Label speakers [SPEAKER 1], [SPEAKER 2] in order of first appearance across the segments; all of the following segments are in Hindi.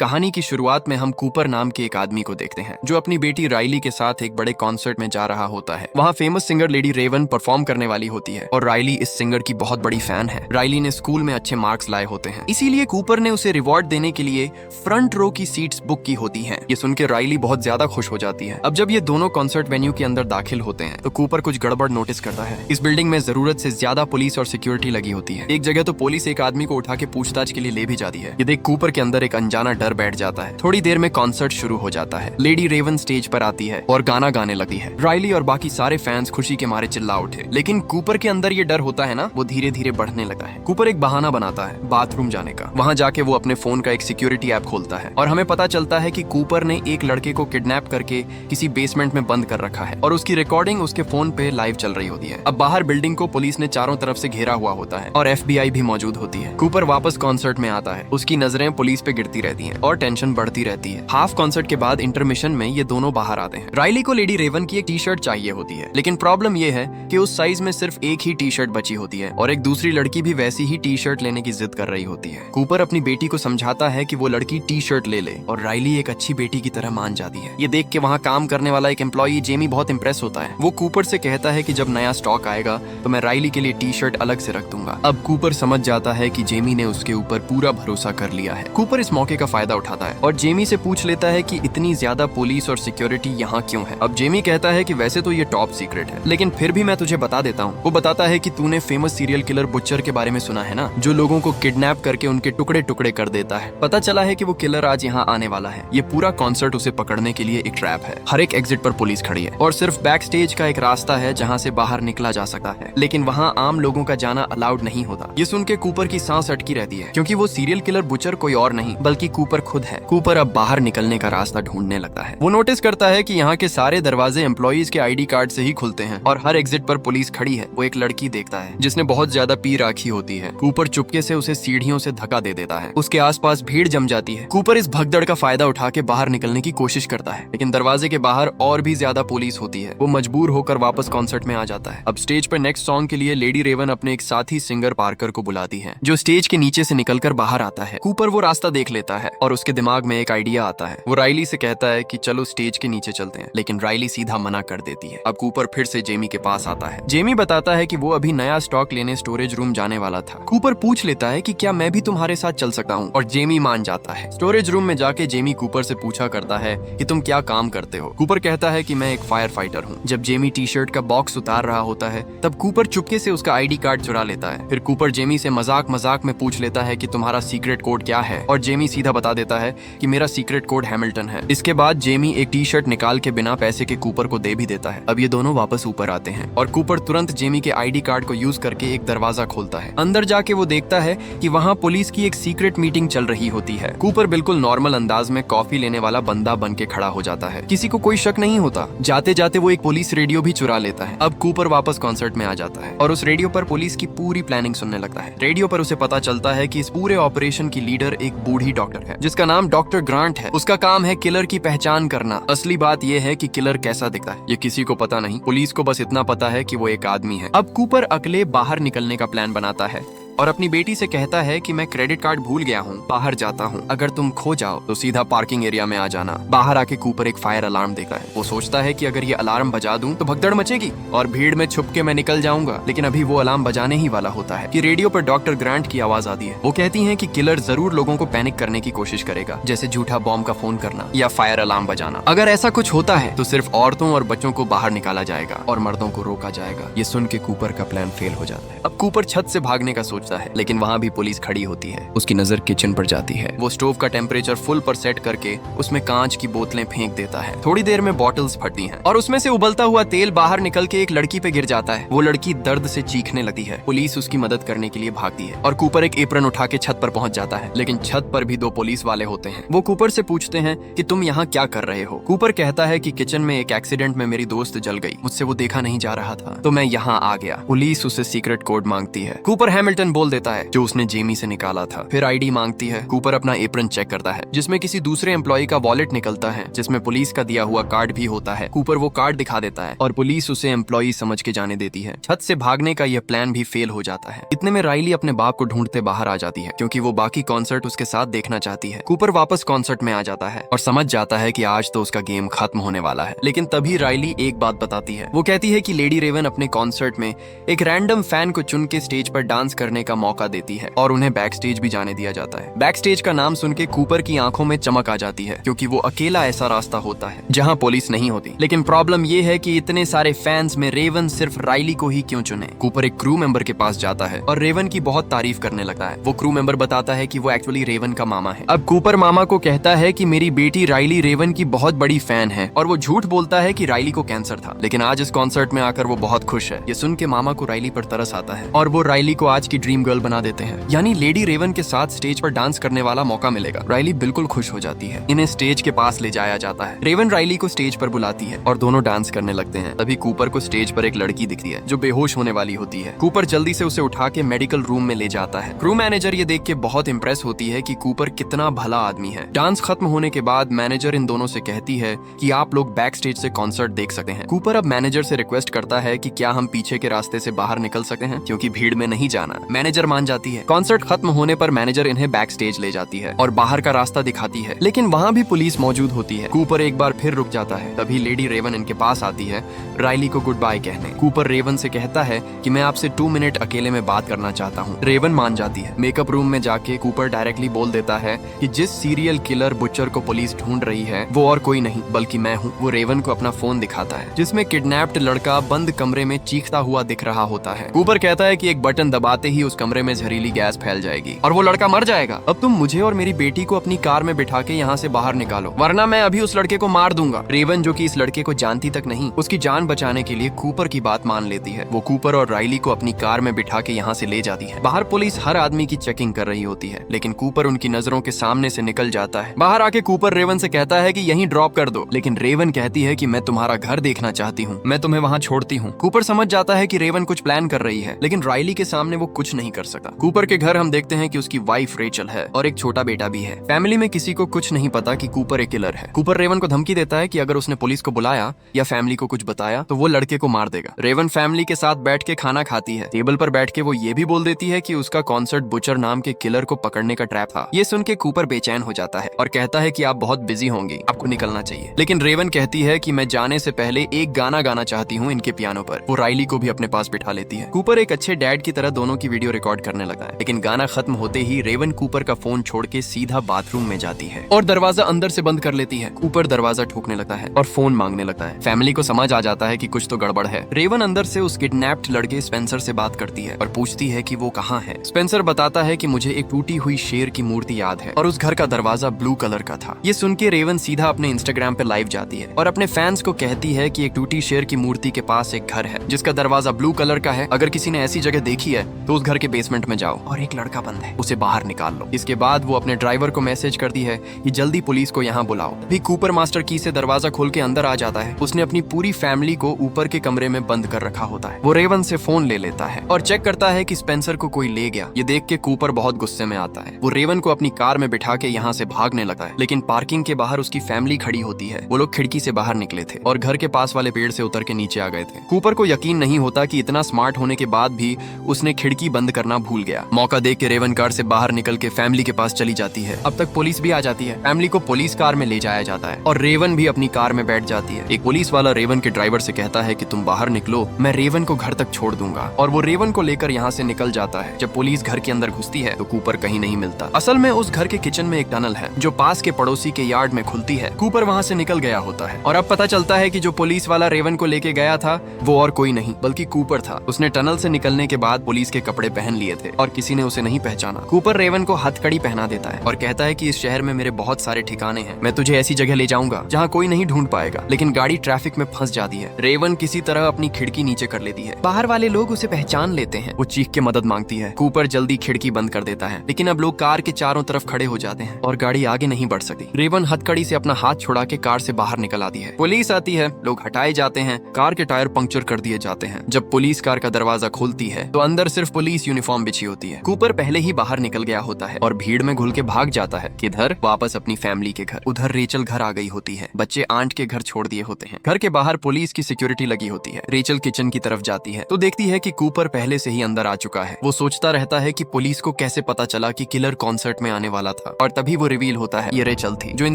[SPEAKER 1] कहानी की शुरुआत में हम कूपर नाम के एक आदमी को देखते हैं जो अपनी बेटी राइली के साथ एक बड़े कॉन्सर्ट में जा रहा होता है। वहाँ famous singer lady Raven perform करने वाली होती है और राइली इस सिंगर की बहुत बड़ी फैन है। राइली ने स्कूल में अच्छे मार्क्स लाए होते हैं, इसीलिए कूपर ने उसे रिवॉर्ड देने के लिए फ्रंट रो की सीट्स बुक की होती हैं। ये सुनकर राइली बहुत ज्यादा खुश हो जाती है। अब जब ये दोनों कॉन्सर्ट वेन्यू के अंदर दाखिल होते हैं तो कूपर कुछ गड़बड़ नोटिस करता है। इस बिल्डिंग में जरूरत से ज्यादा पुलिस और सिक्योरिटी लगी होती है। एक जगह तो पुलिस एक आदमी को उठा के पूछताछ के लिए ले भी जाती है। ये देख कूपर के अंदर एक अनजाना डर बैठ जाता है। थोड़ी देर में कॉन्सर्ट शुरू हो जाता है। लेडी रेवन स्टेज पर आती है और गाना गाने लगती है। राइली और बाकी सारे फैंस खुशी के मारे चिल्ला उठे, लेकिन कूपर के अंदर ये डर होता है ना, वो धीरे धीरे बढ़ने लगा है। कूपर एक बहाना बनाता है बाथरूम जाने का। वहाँ जाके वो अपने फोन का एक सिक्योरिटी ऐप खोलता है और हमें पता चलता है कि कूपर ने एक लड़के को किडनैप करके किसी बेसमेंट में बंद कर रखा है और उसकी रिकॉर्डिंग उसके फोन पे लाइव चल रही होती है। अब बाहर बिल्डिंग को पुलिस ने चारों तरफ से घेरा हुआ होता है और FBI भी मौजूद होती है। कूपर वापस कॉन्सर्ट में आता है। उसकी नजरें पुलिस पे गिरती रहती हैं और टेंशन बढ़ती रहती है। हाफ कॉन्सर्ट के बाद इंटरमिशन में ये दोनों बाहर आते हैं। राइली को लेडी रेवन की एक टी शर्ट चाहिए होती है, लेकिन प्रॉब्लम ये है कि उस साइज में सिर्फ एक ही टी शर्ट बची होती है और एक दूसरी लड़की भी वैसी ही टी शर्ट लेने की जिद कर रही होती है। कूपर अपनी बेटी को समझाता है कि वो लड़की टी शर्ट ले ले और राइली एक अच्छी बेटी की तरह मान जाती है। ये देख के वहाँ काम करने वाला एक एम्प्लॉई जेमी बहुत इंप्रेस होता है। वो कूपर से कहता है कि जब नया स्टॉक आएगा तो मैं राइली के लिए टी शर्ट अलग से रख दूंगा। अब कूपर समझ जाता है कि जेमी ने उसके ऊपर पूरा भरोसा कर लिया है। कूपर इस मौके का फायदा उठाता है और जेमी से पूछ लेता है कि इतनी ज्यादा पुलिस और सिक्योरिटी यहाँ क्यों है। अब जेमी कहता है कि वैसे तो ये टॉप सीक्रेट है, लेकिन फिर भी मैं तुझे बता देता हूँ। वो बताता है कि तूने फेमस सीरियल किलर बुचर के बारे में सुना है ना, जो लोगों को किडनैप करके उनके टुकड़े टुकड़े कर देता है। पता चला है कि वो किलर आज यहाँ आने वाला है। ये पूरा कॉन्सर्ट उसे पकड़ने के लिए एक ट्रैप है। हर एक एग्जिट पर पुलिस खड़ी है और सिर्फ बैक स्टेज का एक रास्ता है जहाँ से बाहर निकला जा सकता है, लेकिन वहाँ आम लोगों का जाना अलाउड नहीं होता। ये सुन के कूपर की सांस अटकी रहती है, क्योंकि वो सीरियल किलर बुचर कोई और नहीं बल्कि कूपर खुद है। कूपर अब बाहर निकलने का रास्ता ढूंढने लगता है। वो नोटिस करता है कि यहाँ के सारे दरवाजे एम्प्लॉइज के ID कार्ड से ही खुलते हैं और हर एग्जिट पर पुलिस खड़ी है। वो एक लड़की देखता है जिसने बहुत ज्यादा पी राखी होती है। कूपर चुपके से उसे सीढ़ियों से धक्का दे देता है। उसके आसपास भीड़ जम जाती है। कूपर इस भगदड़ का फायदा उठा के बाहर निकलने की कोशिश करता है, लेकिन दरवाजे के बाहर और भी ज्यादा पुलिस होती है। वो मजबूर होकर वापस कॉन्सर्ट में आ जाता है। अब स्टेज पर नेक्स्ट सॉन्ग के लिए लेडी रेवन अपने एक साथी सिंगर पार्कर को बुलाती है, जो स्टेज के नीचे से निकलकर बाहर आता है। कूपर वो रास्ता देख लेता है और उसके दिमाग में एक आइडिया आता है। वो राइली से कहता है कि चलो स्टेज के नीचे चलते हैं, लेकिन राइली सीधा मना कर देती है। अब कूपर फिर से जेमी के पास आता है। जेमी बताता है कि वो अभी नया स्टॉक लेने स्टोरेज रूम जाने वाला था। कूपर पूछ लेता है कि क्या मैं भी तुम्हारे साथ चल सकता हूँ, और जेमी मान जाता है। स्टोरेज रूम में जाके जेमी कूपर से पूछा करता है कि तुम क्या काम करते हो। कूपर कहता है कि मैं एक फायर फाइटर हूँ। जब जेमी टी शर्ट का बॉक्स उतार रहा होता है तब कूपर चुपके से उसका ID कार्ड चुरा लेता है। फिर कूपर जेमी से मजाक मजाक में पूछ लेता है कि तुम्हारा सीक्रेट कोड क्या है, और जेमी सीधा बता देता है कि मेरा सीक्रेट कोड हैमिल्टन है। इसके बाद जेमी एक टी शर्ट निकाल के बिना पैसे के कूपर को दे भी देता है। अब ये दोनों वापस ऊपर आते हैं और कूपर तुरंत जेमी के ID कार्ड को यूज करके एक दरवाजा खोलता है। अंदर जाके वो देखता है कि वहाँ पुलिस की एक सीक्रेट मीटिंग चल रही होती है। कूपर बिल्कुल नॉर्मल अंदाज में कॉफी लेने वाला बंदा बन के खड़ा हो जाता है। किसी को कोई शक नहीं होता। जाते जाते वो एक पुलिस रेडियो भी चुरा लेता है। अब कूपर वापस कॉन्सर्ट में आ जाता है और उस रेडियो पर पुलिस की पूरी प्लानिंग सुनने लगता है। रेडियो पर उसे पता चलता है कि इस पूरे ऑपरेशन की लीडर एक बूढ़ी डॉक्टर है जिसका नाम डॉक्टर ग्रांट है। उसका काम है किलर की पहचान करना। असली बात यह है कि किलर कैसा दिखता है ये किसी को पता नहीं। पुलिस को बस इतना पता है कि वो एक आदमी है। अब कूपर अकेले बाहर निकलने का प्लान बनाता है और अपनी बेटी से कहता है कि मैं क्रेडिट कार्ड भूल गया हूँ, बाहर जाता हूँ। अगर तुम खो जाओ तो सीधा पार्किंग एरिया में आ जाना। बाहर आके कूपर एक फायर अलार्म देखता है। वो सोचता है कि अगर ये अलार्म बजा दूं तो भगदड़ मचेगी और भीड़ में छुप के मैं निकल जाऊंगा, लेकिन अभी वो अलार्म बजाने ही वाला होता है कि रेडियो पर डॉक्टर ग्रांट की आवाज आती है। वो कहती है कि किलर जरूर लोगों को पैनिक करने की कोशिश करेगा, जैसे झूठा बॉम्ब का फोन करना या फायर अलार्म बजाना। अगर ऐसा कुछ होता है तो सिर्फ औरतों और बच्चों को बाहर निकाला जाएगा और मर्दों को रोका जाएगा। ये सुन के कूपर का प्लान फेल हो जाता है। अब कूपर छत से भागने का सोचता है, लेकिन वहाँ पुलिस खड़ी होती है। उसकी नजर किचन पर जाती है। वो स्टोव का टेम्परेचर फुल पर सेट करके उसमें कांच की बोतलें फेंक देता है। थोड़ी देर में बॉटल्स फटती हैं और उसमें से उबलता हुआ तेल बाहर निकल के एक लड़की पे गिर जाता है। वो लड़की दर्द से चीखने लगती है। पुलिस उसकी मदद करने के लिए भागती है और कूपर एक एप्रन उठा के छत पर पहुंच जाता है, लेकिन छत पर भी दो पुलिस वाले होते हैं। वो कूपर से पूछते हैं कि तुम यहाँ क्या कर रहे हो। कूपर कहता है कि किचन में एक एक्सीडेंट में मेरी दोस्त जल गई, मुझसे वो देखा नहीं जा रहा था तो मैं यहाँ आ गया। पुलिस उससे सीक्रेट कोड मांगती है। कूपर हैमिल्टन बोल देता है जो उसने जेमी से निकाला था। फिर आईडी मांगती है। कूपर अपना एप्रन चेक करता है जिसमें किसी दूसरे एम्प्लॉय का वॉलेट निकलता है जिसमें पुलिस का दिया हुआ कार्ड भी होता है। कूपर वो कार्ड दिखा देता है और पुलिस उसे एम्प्लॉय समझ के जाने देती है। छत से भागने का यह प्लान भी फेल हो जाता है। इतने में राइली अपने बाप को ढूंढते बाहर आ जाती है क्योंकि वो बाकी कॉन्सर्ट उसके साथ देखना चाहती है। कूपर वापस कॉन्सर्ट में आ जाता है और समझ जाता है कि आज तो उसका गेम खत्म होने वाला है। लेकिन तभी राइली एक बात बताती है। वो कहती है कि लेडी रेवन अपने कॉन्सर्ट में एक रैंडम फैन को चुन के स्टेज पर डांस करने का मौका देती है और उन्हें बैक स्टेज भी जाने दिया जाता है। बैक स्टेज का नाम सुन के कूपर की आंखों में चमक आ जाती है क्योंकि वो अकेला ऐसा रास्ता होता है जहां पुलिस नहीं होती। लेकिन प्रॉब्लम ये है कि इतने सारे फैंस में रेवन सिर्फ राइली को ही क्यों चुने। कूपर एक क्रू मेंबर के पास जाता है और रेवन की बहुत तारीफ करने लगता है। वो क्रू मेंबर बताता है कि वो एक्चुअली रेवन का मामा है। अब कूपर मामा को कहता है कि मेरी बेटी राइली रेवन की बहुत बड़ी फैन है और वो झूठ बोलता है कि राइली को कैंसर था। लेकिन आज इस कॉन्सर्ट में आकर वो बहुत खुश है। ये सुन के मामा को राइली पर तरस आता है और वो राइली को आज की ड्रीम गर्ल बना देते हैं, यानी लेडी रेवन के साथ स्टेज पर डांस करने वाला मौका मिलेगा। राइली बिल्कुल खुश हो जाती है। इन्हें स्टेज के पास ले जाया जाता है। रेवन राइली को स्टेज पर बुलाती है और दोनों डांस करने लगते हैं। तभी कूपर को स्टेज पर एक लड़की दिखती है जो बेहोश होने वाली होती है। कूपर जल्दी से उसे उठा के मेडिकल रूम में ले जाता है। क्रू मैनेजर ये देख के बहुत इंप्रेस होती है कि कूपर कितना भला आदमी है। डांस खत्म होने के बाद मैनेजर इन दोनों से कहती है कि आप लोग बैक स्टेज से कॉन्सर्ट देख सकते हैं। कूपर अब मैनेजर से रिक्वेस्ट करता है कि क्या हम पीछे के रास्ते से बाहर निकल सकते हैं क्योंकि भीड़ में नहीं जाना। मैनेजर मान जाती है। कॉन्सर्ट खत्म होने पर मैनेजर इन्हें बैक स्टेज ले जाती है और बाहर का रास्ता दिखाती है, लेकिन वहाँ भी पुलिस मौजूद होती है। कूपर एक बार फिर रुक जाता है। तभी लेडी रेवन इनके पास आती है राइली को गुड बाय कहने। कूपर रेवन से कहता है कि मैं आपसे 2 मिनट अकेले में बात करना चाहता हूँ। रेवन मान जाती है। मेकअप रूम में जाके कूपर डायरेक्टली बोल देता है कि जिस सीरियल किलर बुचर को पुलिस ढूंढ रही है वो और कोई नहीं बल्कि मैं हूँ। वो रेवन को अपना फोन दिखाता है जिसमें किडनैप्ड लड़का बंद कमरे में चीखता हुआ दिख रहा होता है। कूपर कहता है कि एक बटन दबाते ही उस कमरे में जहरीली गैस फैल जाएगी और वो लड़का मर जाएगा। अब तुम मुझे और मेरी बेटी को अपनी कार में बिठा के यहाँ से बाहर निकालो वरना मैं अभी उस लड़के को मार दूंगा। रेवन जो कि इस लड़के को जानती तक नहीं, उसकी जान बचाने के लिए कूपर की बात मान लेती है। वो कूपर और राइली को अपनी कार में बिठा के यहाँ से ले जाती है। बाहर पुलिस हर आदमी की चेकिंग कर रही होती है लेकिन कूपर उनकी नजरों के सामने से निकल जाता है। बाहर आके कूपर रेवन से कहता है कि यहीं ड्रॉप कर दो, लेकिन रेवन कहती है कि मैं तुम्हारा घर देखना चाहती हूँ, मैं तुम्हें वहाँ छोड़ती हूँ। कूपर समझ जाता है कि रेवन कुछ प्लान कर रही है लेकिन राइली के सामने वो कुछ नहीं कर सकता। कूपर के घर हम देखते हैं कि उसकी वाइफ रेचल है और एक छोटा बेटा भी है। फैमिली में किसी को कुछ नहीं पता कि कूपर एक किलर है। कूपर रेवन को धमकी देता है कि अगर उसने पुलिस को बुलाया या फैमिली को कुछ बताया तो वो लड़के को मार देगा। रेवन फैमिली के साथ बैठ के खाना खाती है। टेबल पर बैठ के वो ये भी बोल देती है कि उसका कॉन्सर्ट बुचर नाम के किलर को पकड़ने का ट्रैप था। ये सुन के कूपर बेचैन हो जाता है और कहता है कि आप बहुत बिजी होंगे, आपको निकलना चाहिए। लेकिन रेवन कहती है कि मैं जाने से पहले एक गाना गाना चाहती हूँ इनके पियानो पर। वो राइली को भी अपने पास बिठा लेती है। कूपर एक अच्छे डैड की तरह दोनों की वीडियो रिकॉर्ड करने लगा है। लेकिन गाना खत्म होते ही रेवन कूपर का फोन छोड़ के सीधा बाथरूम में जाती है और दरवाजा अंदर से बंद कर लेती है। कूपर दरवाजा ठोकने लगता है और फोन मांगने लगता है। फैमिली को समझ आ जाता है कि कुछ तो गड़बड़ है। रेवन अंदर से उस किडनैप्ड लड़के स्पेंसर से बात करती है और पूछती है कि वो कहाँ है। स्पेंसर बताता है कि मुझे एक टूटी हुई शेर की मूर्ति याद है और उस घर का दरवाजा ब्लू कलर का था। ये सुन के रेवन सीधा अपने इंस्टाग्राम पे लाइव जाती है और अपने फैंस को कहती है कि एक टूटी शेर की मूर्ति के पास एक घर है जिसका दरवाजा ब्लू कलर का है। अगर किसी ने ऐसी जगह देखी है तो उस घर के बेसमेंट में जाओ और एक लड़का बंद है, उसे बाहर निकाल लो। इसके बाद वो अपने ड्राइवर को मैसेज करती है कि जल्दी पुलिस को यहाँ बुलाओ। भी कूपर मास्टर की से दरवाजा खोल के अंदर आ जाता है। उसने अपनी पूरी फैमिली को ऊपर के कमरे में बंद कर रखा होता है। वो रेवन से फोन ले लेता है और चेक करता है कि स्पेंसर को कोई ले गया। ये देख के कूपर बहुत गुस्से में आता है। वो रेवन को अपनी कार में बिठा के यहाँ से भागने लगा है लेकिन पार्किंग के बाहर उसकी फैमिली खड़ी होती है। वो लोग खिड़की से बाहर निकले थे और घर के पास वाले पेड़ से उतर के नीचे आ गए थे। कूपर को यकीन नहीं होता कि इतना स्मार्ट होने के बाद भी उसने खिड़की बंद करना भूल गया। मौका देख के रेवन कार से बाहर निकल के फैमिली के पास चली जाती है। अब तक पुलिस भी आ जाती है। फैमिली को पुलिस कार में ले जाया जाता है और रेवन भी अपनी कार में बैठ जाती है। एक पुलिस वाला रेवन के ड्राइवर से कहता है कि तुम बाहर निकलो, मैं रेवन को घर तक छोड़ दूंगा और वो रेवन को लेकर यहाँ से निकल जाता है। जब पुलिस घर के अंदर घुसती है तो कूपर कहीं नहीं मिलता। असल में उस घर के किचन में एक टनल है जो पास के पड़ोसी के यार्ड में खुलती है। कूपर वहाँ से निकल गया होता है और अब पता चलता है कि जो पुलिस वाला रेवन को लेके गया था वो और कोई नहीं बल्कि कूपर था। उसने टनल से निकलने के बाद पुलिस के कपड़े पहन लिए थे और किसी ने उसे नहीं पहचाना। कूपर रेवन को हथकड़ी पहना देता है और कहता है कि इस शहर में मेरे बहुत सारे ठिकाने हैं, मैं तुझे ऐसी जगह ले जाऊंगा जहाँ कोई नहीं ढूंढ पाएगा। लेकिन गाड़ी ट्रैफिक में फंस जाती है। रेवन किसी तरह अपनी खिड़की नीचे कर लेती है। बाहर वाले लोग उसे पहचान लेते हैं। वो चीख के मदद मांगती है। कूपर जल्दी खिड़की बंद कर देता है लेकिन अब लोग कार के चारों तरफ खड़े हो जाते हैं और गाड़ी आगे नहीं बढ़ सकती। रेवन हथकड़ी से अपना हाथ छुड़ा के कार से बाहर निकल आती है। पुलिस आती है, लोग हटाए जाते हैं, कार के टायर पंक्चर कर दिए जाते हैं। जब पुलिस कार का दरवाजा खोलती है तो अंदर सिर्फ पुलिस यूनिफॉर्म बिछी होती है। कूपर पहले ही बाहर निकल गया होता है और भीड़ में घुल के भाग जाता है। किधर? वापस अपनी फैमिली के घर। उधर रेचल घर आ गई होती है। बच्चे आंट के घर छोड़ दिए होते हैं। घर के बाहर पुलिस की सिक्योरिटी लगी होती है। रेचल किचन की तरफ जाती है तो देखती है कि कूपर पहले से ही अंदर आ चुका है। वो सोचता रहता है कि पुलिस को कैसे पता चला कि किलर कॉन्सर्ट में आने वाला था, और तभी वो रिवील होता है ये रेचल थी जो इन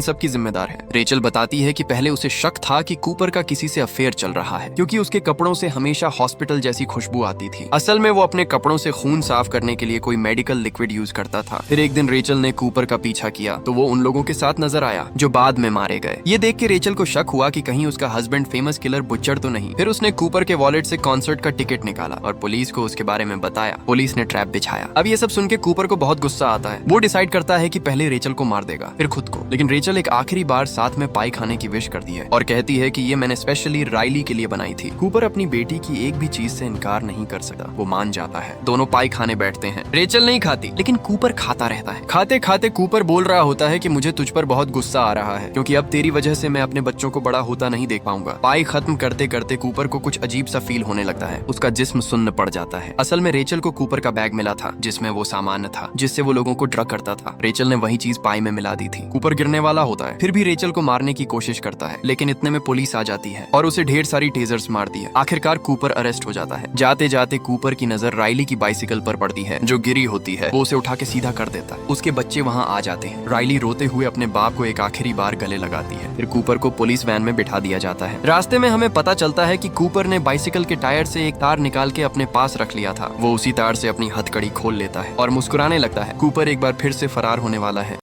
[SPEAKER 1] सब की जिम्मेदार है। रेचल बताती है कि पहले उसे शक था कि कूपर का किसी से अफेयर चल रहा है, क्योंकि उसके कपड़ों से हमेशा हॉस्पिटल जैसी खुशबू आती थी। असल में वो अपने कपड़ों से खून साफ करने के लिए कोई मेडिकल लिक्विड यूज करता था। फिर एक दिन रेचल ने कूपर का पीछा किया तो वो उन लोगों के साथ नजर आया जो बाद में मारे गए। ये देख के रेचल को शक हुआ कि कहीं उसका हस्बैंड फेमस किलर बुचर तो नहीं। फिर उसने कूपर के वॉलेट से कॉन्सर्ट का टिकट निकाला और पुलिस को उसके बारे में बताया। पुलिस ने ट्रैप बिछाया। अब ये सब सुन के कूपर को बहुत गुस्सा आता है। वो डिसाइड करता है कि पहले रेचल को मार देगा, फिर खुद को। लेकिन रेचल एक आखिरी बार साथ में पाई खाने की विश करती है और कहती है कि ये मैंने स्पेशली राइली के लिए बनाई थी। कूपर अपनी बेटी की एक भी चीज से इनकार नहीं कर सकता। वो मान जाता है। दोनों पाई खाने बैठते हैं। रेचल नहीं खाती, लेकिन कूपर खाता रहता है। खाते खाते कूपर बोल रहा होता है कि मुझे तुझ पर बहुत गुस्सा आ रहा है, क्योंकि अब तेरी वजह से मैं अपने बच्चों को बड़ा होता नहीं देख पाऊंगा। पाई खत्म करते करते कूपर को कुछ अजीब सा फील होने लगता है। उसका जिस्म सुन्न पड़ जाता है। असल में रेचल को कूपर का बैग मिला था जिसमें वो सामान था जिससे वो लोगों को ड्रग करता था। रेचल ने वही चीज पाई में मिला दी थी। कूपर गिरने वाला होता है, फिर भी रेचल को मारने की कोशिश करता है, लेकिन इतने में पुलिस आ जाती है और उसे ढेर सारी टेजर्स मारती है। आखिरकार कूपर अरेस्ट हो जाता है। जाते जाते कूपर की नजर राइली की बाइसिकल पर पड़ती है जो गिरी होती है। वो उसे उठा के सीधा कर देता है। उसके बच्चे वहाँ आ जाते हैं। राइली रोते हुए अपने बाप को एक आखिरी बार गले लगाती है। फिर कूपर को पुलिस वैन में बिठा दिया जाता है। रास्ते में हमें पता चलता है कि कूपर ने बाइसिकल के टायर से एक तार निकाल के अपने पास रख लिया था। वो उसी तार से अपनी हथकड़ी खोल लेता है और मुस्कुराने लगता है। कूपर एक बार फिर से फरार होने वाला है।